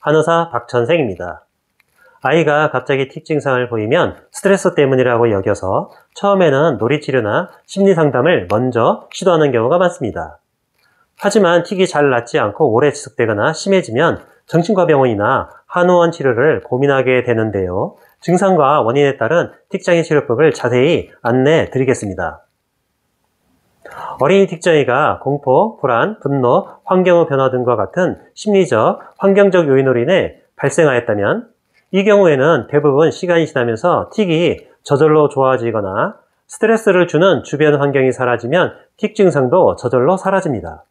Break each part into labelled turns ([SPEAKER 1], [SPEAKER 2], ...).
[SPEAKER 1] 한의사 박천생입니다. 아이가 갑자기 틱 증상을 보이면 스트레스 때문이라고 여겨서 처음에는 놀이치료나 심리상담을 먼저 시도하는 경우가 많습니다. 하지만 틱이 잘 낫지 않고 오래 지속되거나 심해지면 정신과 병원이나 한의원 치료를 고민하게 되는데요. 증상과 원인에 따른 틱장애 치료법을 자세히 안내해 드리겠습니다. 어린이 틱장애가 공포, 불안, 분노, 환경의 변화 등과 같은 심리적, 환경적 요인으로 인해 발생하였다면 이 경우에는 대부분 시간이 지나면서 틱이 저절로 좋아지거나 스트레스를 주는 주변 환경이 사라지면 틱 증상도 저절로 사라집니다.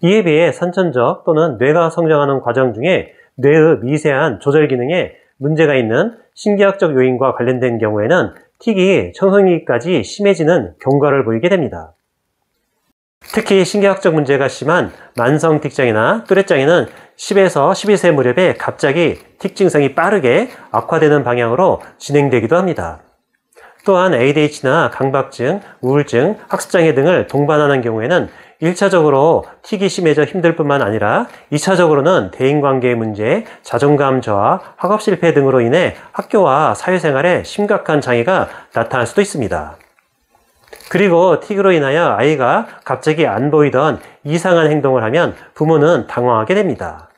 [SPEAKER 1] 이에 비해 선천적 또는 뇌가 성장하는 과정 중에 뇌의 미세한 조절 기능에 문제가 있는 신기학적 요인과 관련된 경우에는 틱이 청소년기까지 심해지는 경과를 보이게 됩니다. 특히 신기학적 문제가 심한 만성 틱장애나 뚜렛장애는 10에서 12세 무렵에 갑자기 틱 증상이 빠르게 악화되는 방향으로 진행되기도 합니다. 또한 ADHD나 강박증, 우울증, 학습장애 등을 동반하는 경우에는 1차적으로 틱이 심해져 힘들 뿐만 아니라 2차적으로는 대인관계의 문제, 자존감 저하, 학업 실패 등으로 인해 학교와 사회생활에 심각한 장애가 나타날 수도 있습니다. 그리고 틱으로 인하여 아이가 갑자기 안 보이던 이상한 행동을 하면 부모는 당황하게 됩니다.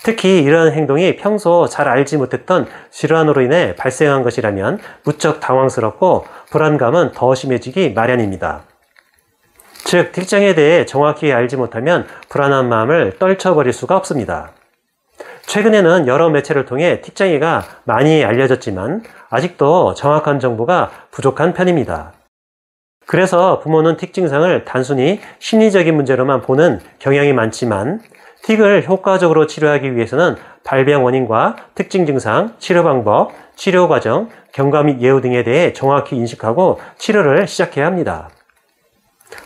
[SPEAKER 1] 특히 이런 행동이 평소 잘 알지 못했던 질환으로 인해 발생한 것이라면 무척 당황스럽고 불안감은 더 심해지기 마련입니다. 즉, 틱장애에 대해 정확히 알지 못하면 불안한 마음을 떨쳐버릴 수가 없습니다. 최근에는 여러 매체를 통해 틱장애가 많이 알려졌지만 아직도 정확한 정보가 부족한 편입니다. 그래서 부모는 틱 증상을 단순히 심리적인 문제로만 보는 경향이 많지만 틱을 효과적으로 치료하기 위해서는 발병 원인과 특징 증상, 치료 방법, 치료 과정, 경과 및 예후 등에 대해 정확히 인식하고 치료를 시작해야 합니다.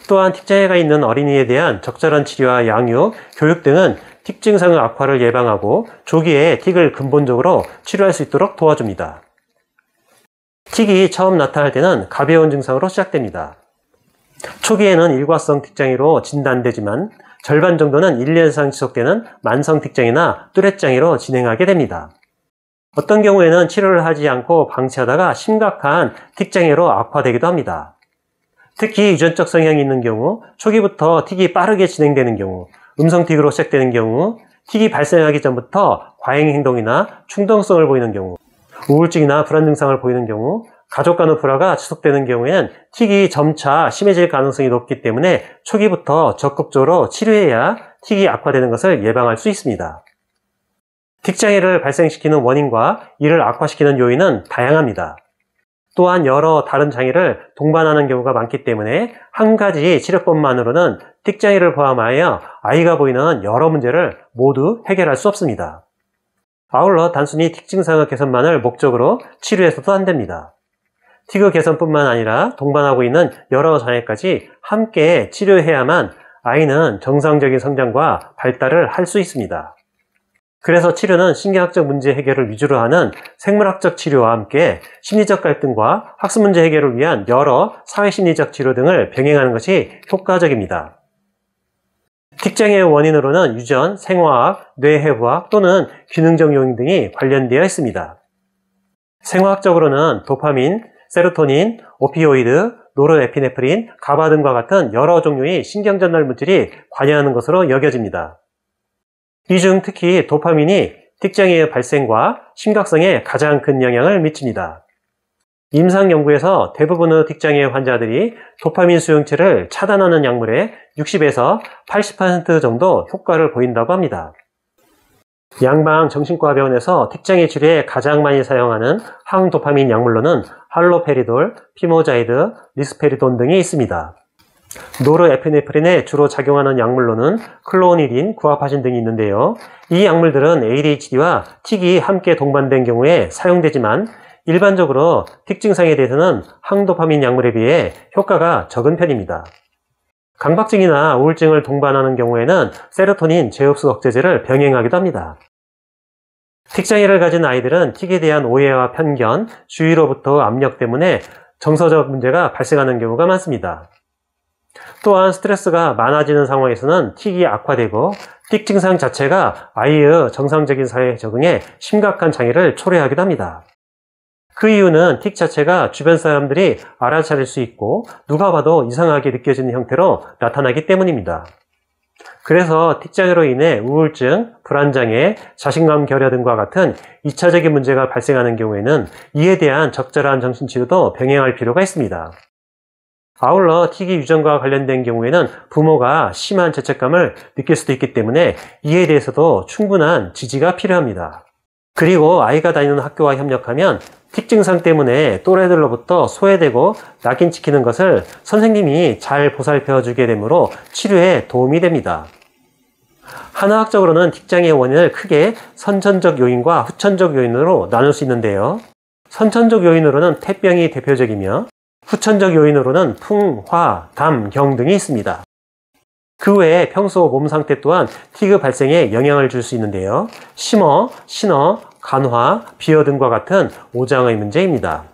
[SPEAKER 1] 또한 틱장애가 있는 어린이에 대한 적절한 치료와 양육, 교육 등은 틱 증상의 악화를 예방하고 조기에 틱을 근본적으로 치료할 수 있도록 도와줍니다. 틱이 처음 나타날 때는 가벼운 증상으로 시작됩니다. 초기에는 일과성 틱장애로 진단되지만 절반 정도는 1년 이상 지속되는 만성 틱장애나 뚜렛장애로 진행하게 됩니다. 어떤 경우에는 치료를 하지 않고 방치하다가 심각한 틱장애로 악화되기도 합니다. 특히 유전적 성향이 있는 경우, 초기부터 틱이 빠르게 진행되는 경우, 음성틱으로 시작되는 경우, 틱이 발생하기 전부터 과잉 행동이나 충동성을 보이는 경우, 우울증이나 불안 증상을 보이는 경우, 가족 간의 불화가 지속되는 경우에는 틱이 점차 심해질 가능성이 높기 때문에 초기부터 적극적으로 치료해야 틱이 악화되는 것을 예방할 수 있습니다. 틱장애를 발생시키는 원인과 이를 악화시키는 요인은 다양합니다. 또한 여러 다른 장애를 동반하는 경우가 많기 때문에 한 가지 치료법만으로는 틱장애를 포함하여 아이가 보이는 여러 문제를 모두 해결할 수 없습니다. 아울러 단순히 틱 증상의 개선만을 목적으로 치료해서도 안 됩니다. 틱의 개선뿐만 아니라 동반하고 있는 여러 장애까지 함께 치료해야만 아이는 정상적인 성장과 발달을 할 수 있습니다. 그래서 치료는 신경학적 문제 해결을 위주로 하는 생물학적 치료와 함께 심리적 갈등과 학습 문제 해결을 위한 여러 사회심리적 치료 등을 병행하는 것이 효과적입니다. 틱장애의 원인으로는 유전, 생화학, 뇌해부학 또는 기능적 요인 등이 관련되어 있습니다. 생화학적으로는 도파민, 세로토닌, 오피오이드, 노르에피네프린, 가바 등과 같은 여러 종류의 신경전달 물질이 관여하는 것으로 여겨집니다. 이 중 특히 도파민이 틱장애의 발생과 심각성에 가장 큰 영향을 미칩니다. 임상 연구에서 대부분의 틱장애 환자들이 도파민 수용체를 차단하는 약물에 60에서 80% 정도 효과를 보인다고 합니다. 양방 정신과 병원에서 틱장애 치료에 가장 많이 사용하는 항도파민 약물로는 할로페리돌, 피모자이드, 리스페리돈 등이 있습니다. 노르에피네프린에 주로 작용하는 약물로는 클로니딘, 구아파신 등이 있는데요. 이 약물들은 ADHD와 틱이 함께 동반된 경우에 사용되지만 일반적으로 틱 증상에 대해서는 항도파민 약물에 비해 효과가 적은 편입니다. 강박증이나 우울증을 동반하는 경우에는 세로토닌 재흡수 억제제를 병행하기도 합니다. 틱장애를 가진 아이들은 틱에 대한 오해와 편견, 주위로부터 압력 때문에 정서적 문제가 발생하는 경우가 많습니다. 또한 스트레스가 많아지는 상황에서는 틱이 악화되고 틱 증상 자체가 아이의 정상적인 사회 적응에 심각한 장애를 초래하기도 합니다. 그 이유는 틱 자체가 주변 사람들이 알아차릴 수 있고 누가 봐도 이상하게 느껴지는 형태로 나타나기 때문입니다. 그래서 틱장애로 인해 우울증, 불안장애, 자신감 결여 등과 같은 2차적인 문제가 발생하는 경우에는 이에 대한 적절한 정신치료도 병행할 필요가 있습니다. 아울러 틱이 유전과 관련된 경우에는 부모가 심한 죄책감을 느낄 수도 있기 때문에 이에 대해서도 충분한 지지가 필요합니다. 그리고 아이가 다니는 학교와 협력하면 틱 증상 때문에 또래들로부터 소외되고 낙인찍히는 것을 선생님이 잘 보살펴 주게 되므로 치료에 도움이 됩니다. 한의학적으로는 틱장애의 원인을 크게 선천적 요인과 후천적 요인으로 나눌 수 있는데요. 선천적 요인으로는 태병이 대표적이며 후천적 요인으로는 풍, 화, 담, 경 등이 있습니다. 그 외에 평소 몸 상태 또한 틱의 발생에 영향을 줄 수 있는데요. 심어, 신어, 간화, 비어 등과 같은 오장의 문제입니다.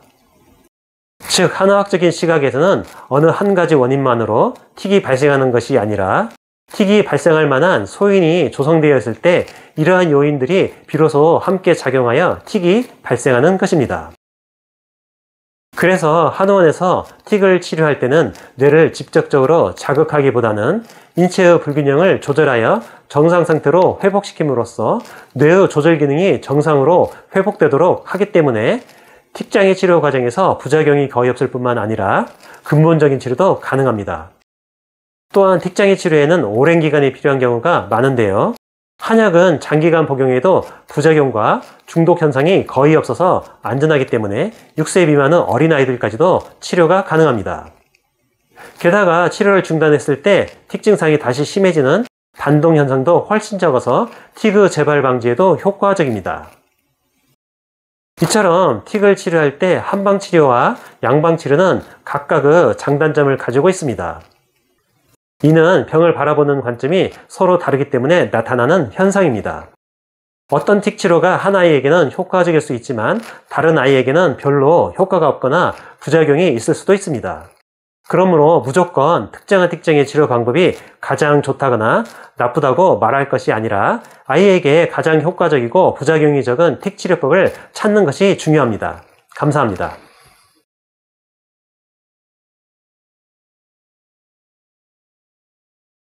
[SPEAKER 1] 즉, 한의학적인 시각에서는 어느 한 가지 원인만으로 틱이 발생하는 것이 아니라 틱이 발생할 만한 소인이 조성되어 있을 때 이러한 요인들이 비로소 함께 작용하여 틱이 발생하는 것입니다. 그래서 한의원에서 틱을 치료할 때는 뇌를 직접적으로 자극하기보다는 인체의 불균형을 조절하여 정상 상태로 회복시킴으로써 뇌의 조절 기능이 정상으로 회복되도록 하기 때문에 틱장애 치료 과정에서 부작용이 거의 없을 뿐만 아니라 근본적인 치료도 가능합니다. 또한 틱장애 치료에는 오랜 기간이 필요한 경우가 많은데요. 한약은 장기간 복용해도 부작용과 중독 현상이 거의 없어서 안전하기 때문에 6세 미만의 어린아이들까지도 치료가 가능합니다. 게다가 치료를 중단했을 때 틱 증상이 다시 심해지는 반동 현상도 훨씬 적어서 틱의 재발 방지에도 효과적입니다. 이처럼 틱을 치료할 때 한방 치료와 양방 치료는 각각의 장단점을 가지고 있습니다. 이는 병을 바라보는 관점이 서로 다르기 때문에 나타나는 현상입니다. 어떤 틱 치료가 한 아이에게는 효과적일 수 있지만 다른 아이에게는 별로 효과가 없거나 부작용이 있을 수도 있습니다. 그러므로 무조건 특정한 틱장애 치료 방법이 가장 좋다거나 나쁘다고 말할 것이 아니라 아이에게 가장 효과적이고 부작용이 적은 틱 치료법을 찾는 것이 중요합니다. 감사합니다.